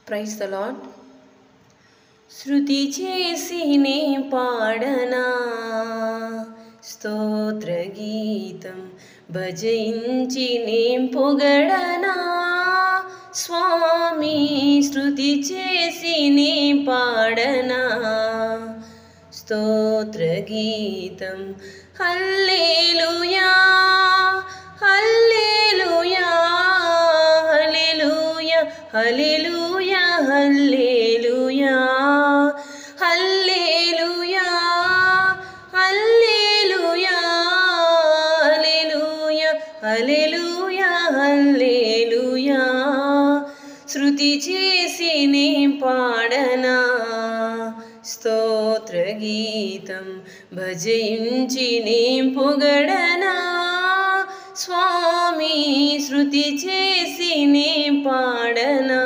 Praise the lord. శృతి చేసి నే పాడనా స్తోత్ర గీతం, భజించి నే పొగడనా స్వామి. శృతి చేసి నే పాడనా స్తోత్ర గీతం. హల్లెలూయా హల్లెలూయా హల్లెలూయా హల్లెలూయా హల్లెలూయా హల్లెలూయా హల్లెలూయా హల్లెలూయా హల్లెలూయా హల్లెలూయా. శృతి చేసి నే పాడనా స్తోత్ర గీతం, భజించి నే పొగడనా స్వామి. శృతి చేసి నే పాడనా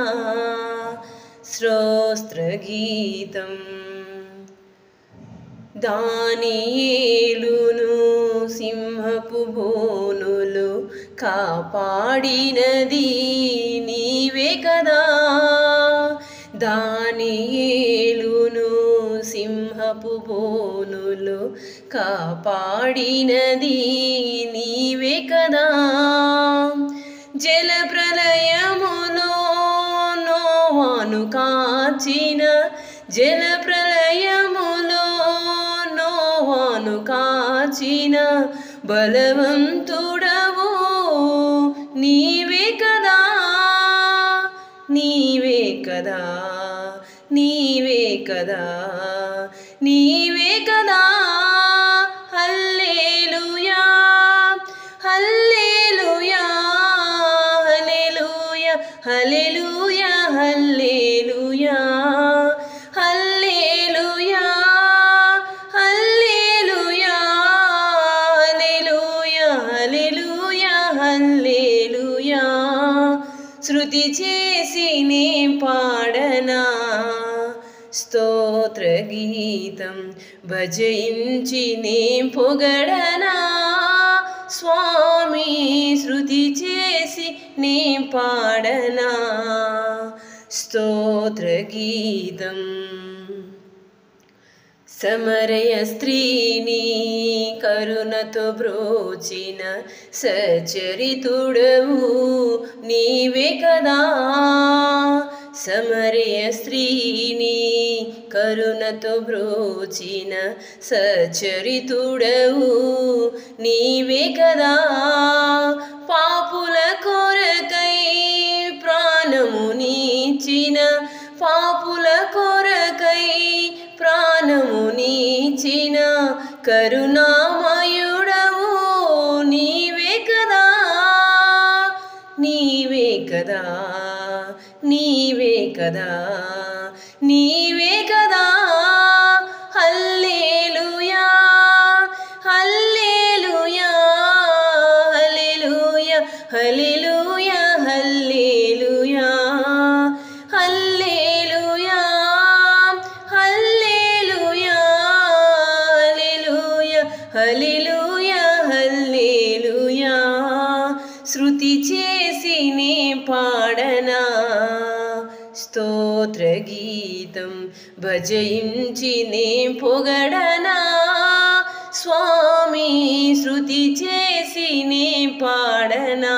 స్తోత్ర గీతం. దానియేలును సింహపు బోనులు కాపాడినది నీవే కదా. దానియేలును సింహపు బోనులు కాపాడినది నీవే కదా. జల ప్రళయములో నోవాను కాచిన, జల ప్రళయములో నోవాను కాచిన బలవంతుడవు నీవే కదా. నీవే కదా నీవే కదా నీవే కదా. హల్లెలూయా హల్లెలూయా హల్లెలూయా హల్లెలూయా హల్లెలూయా హల్లెలూయా హల్లెలూయా హల్లెలూయా హల్లెలూయా హల్లెలూయా. శృతి చేసి నే పాడనా స్తోత్ర గీతం, భజించి నే పొగడనా స్వామి. శృతి చేసి నే పాడనా స్తోత్ర గీతం. సమరయ స్త్రీని కరుణతో బ్రోచిన సచరితుడవు నీవే కదా. సమరయ స్త్రీని కరుణతో బ్రోచిన సచరితుడవు నీవే కదా. పాపుల కొరకై ప్రాణము నీచిన, పాపుల కొరకై ప్రాణము నీచిన కరుణామయుడవు నీవే కదా. నీవే కదా నీవే కదా నీవే కదా. హల్లెలూయా హల్లెలూయా హల్లెలూయా హల్లెలూయా హల్లెలూయా హల్లెలూయా హల్లెలూయా హల్లెలూయా హల్లెలూయా. శృతి చేసి నే పాడనా స్తోత్ర గీతం, భజించి నే పొగడనా స్వామి. శృతి చేసి నే పాడనా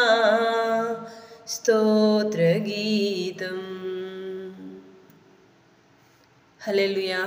స్తోత్ర గీతం. హల్లెలూయా.